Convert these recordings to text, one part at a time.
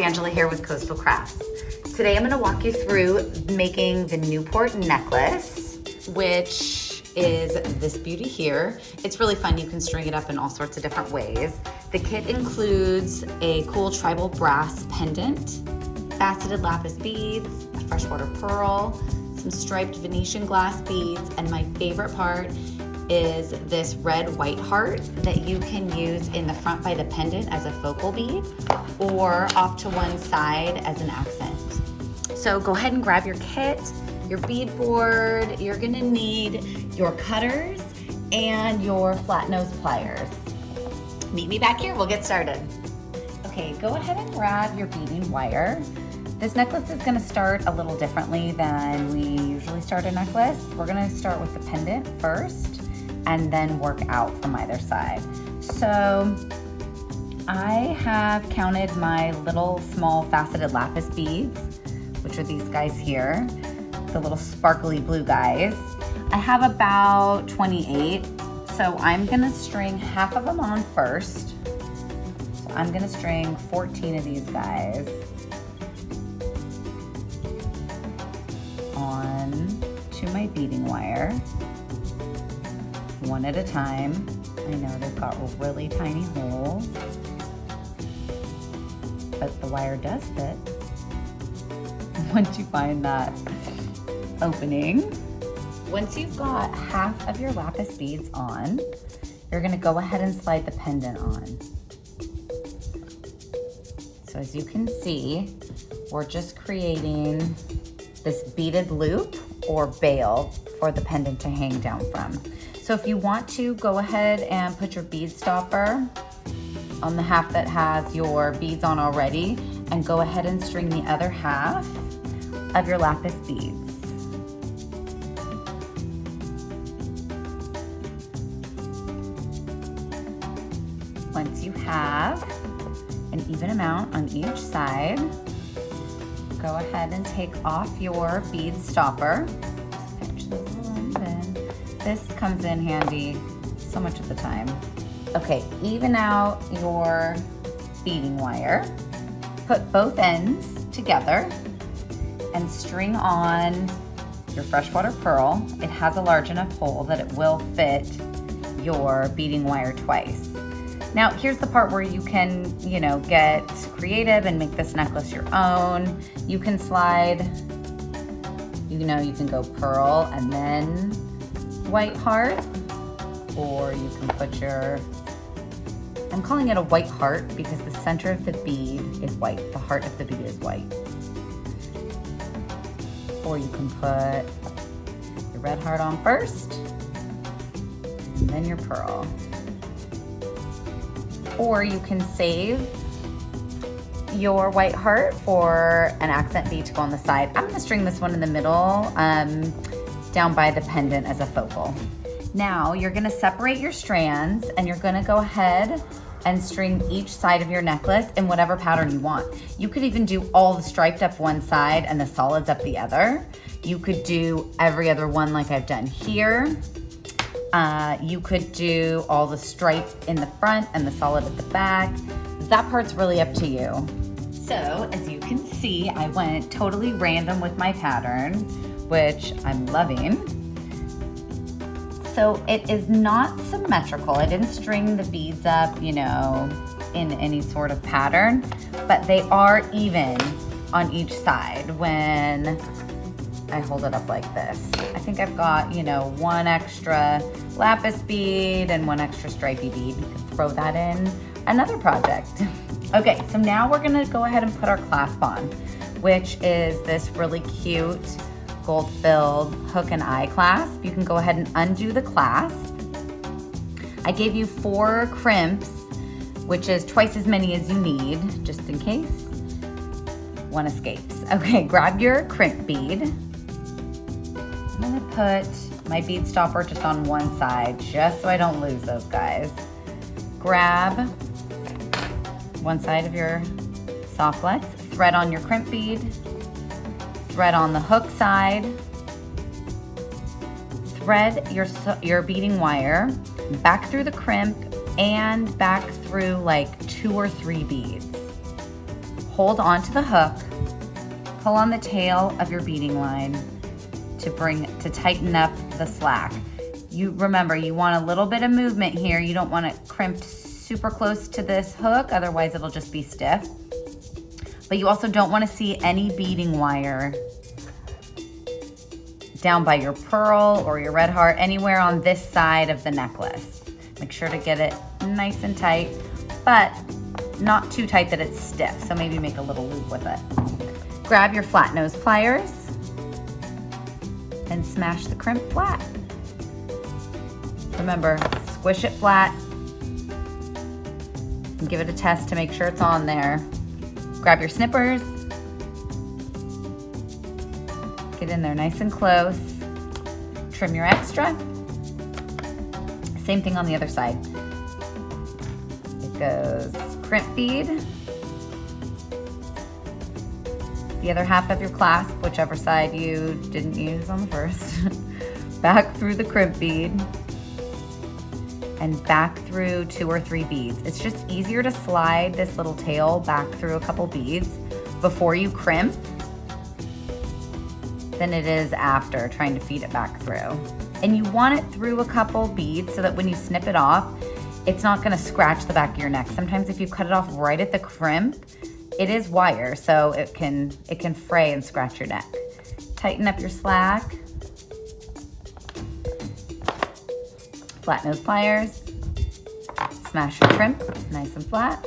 Angela here with Coastal Crafts. Today I'm going to walk you through making the Newport necklace, which is this beauty here. It's really fun. You can string it up in all sorts of different ways. The kit includes a cool tribal brass pendant, faceted lapis beads, a freshwater pearl, some striped Venetian glass beads, and my favorite part is this red white heart that you can use in the front by the pendant as a focal bead or off to one side as an accent. So go ahead and grab your kit, your bead board. You're gonna need your cutters and your flat nose pliers. Meet me back here, we'll get started. Okay, go ahead and grab your beading wire. This necklace is gonna start a little differently than we usually start a necklace. We're gonna start with the pendant first and then work out from either side. So I have counted my little small faceted lapis beads, which are these guys here, the little sparkly blue guys. I have about 28, so I'm gonna string half of them on first. So I'm gonna string 14 of these guys on to my beading wire, one at a time. I know they've got really tiny holes, but the wire does fit once you find that opening. Once you've got half of your lapis beads on, you're gonna go ahead and slide the pendant on. So as you can see, we're just creating this beaded loop or bail for the pendant to hang down from. So if you want to, go ahead and put your bead stopper on the half that has your beads on already, and go ahead and string the other half of your lapis beads. Once you have an even amount on each side, go ahead and take off your bead stopper. This comes in handy so much of the time. Okay, even out your beading wire. Put both ends together and string on your freshwater pearl. It has a large enough hole that it will fit your beading wire twice. Now, here's the part where you can, get creative and make this necklace your own. You can slide, you can go pearl and then white heart, or you can put I'm calling it a white heart because the center of the bead is white. The heart of the bead is white. Or you can put your red heart on first, and then your pearl. Or you can save your white heart for an accent bead to go on the side. I'm gonna string this one in the middle, down by the pendant as a focal. Now you're gonna separate your strands and you're gonna go ahead and string each side of your necklace in whatever pattern you want. You could even do all the striped up one side and the solids up the other. You could do every other one like I've done here. You could do all the stripe in the front and the solid at the back. That part's really up to you. So as you can see, I went totally random with my pattern, which I'm loving. So it is not symmetrical. I didn't string the beads up, in any sort of pattern, but they are even on each side when I hold it up like this. I think I've got, one extra lapis bead and one extra stripey bead. You can throw that in another project. Okay, so now we're gonna go ahead and put our clasp on, which is this really cute gold-filled hook and eye clasp. You can go ahead and undo the clasp. I gave you 4 crimps, which is twice as many as you need, just in case one escapes. Okay, grab your crimp bead. I'm gonna put my bead stopper just on one side, just so I don't lose those guys. Grab one side of your soft flex, thread on your crimp bead, thread on the hook side, thread your beading wire back through the crimp and back through like 2 or 3 beads. hold onto the hook, pull on the tail of your beading line to tighten up the slack. You remember, you want a little bit of movement here. You don't want it crimped super close to this hook, otherwise it'll just be stiff. But you also don't want to see any beading wire down by your pearl or your red heart, anywhere on this side of the necklace. Make sure to get it nice and tight, but not too tight that it's stiff. So maybe make a little loop with it. Grab your flat nose pliers and smash the crimp flat. Remember, squish it flat and give it a test to make sure it's on there. Grab your snippers, get in there nice and close, trim your extra. Same thing on the other side. It goes crimp bead, the other half of your clasp, whichever side you didn't use on the first, back through the crimp bead, and back through 2 or 3 beads. It's just easier to slide this little tail back through a couple beads before you crimp than it is after trying to feed it back through. And you want it through a couple beads so that when you snip it off, it's not gonna scratch the back of your neck. Sometimes if you cut it off right at the crimp, it is wire, so it can fray and scratch your neck. Tighten up your slack. Flat nose pliers. Smash your crimp, nice and flat.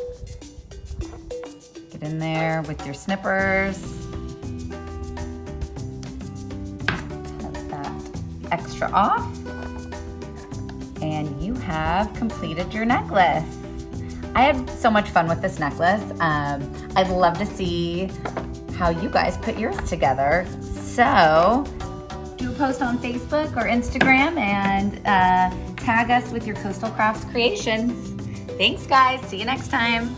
Get in there with your snippers. Cut that extra off. And you have completed your necklace. I had so much fun with this necklace. I'd love to see how you guys put yours together. So do a post on Facebook or Instagram and tag us with your Coastal Crafts creations. Thanks guys, see you next time.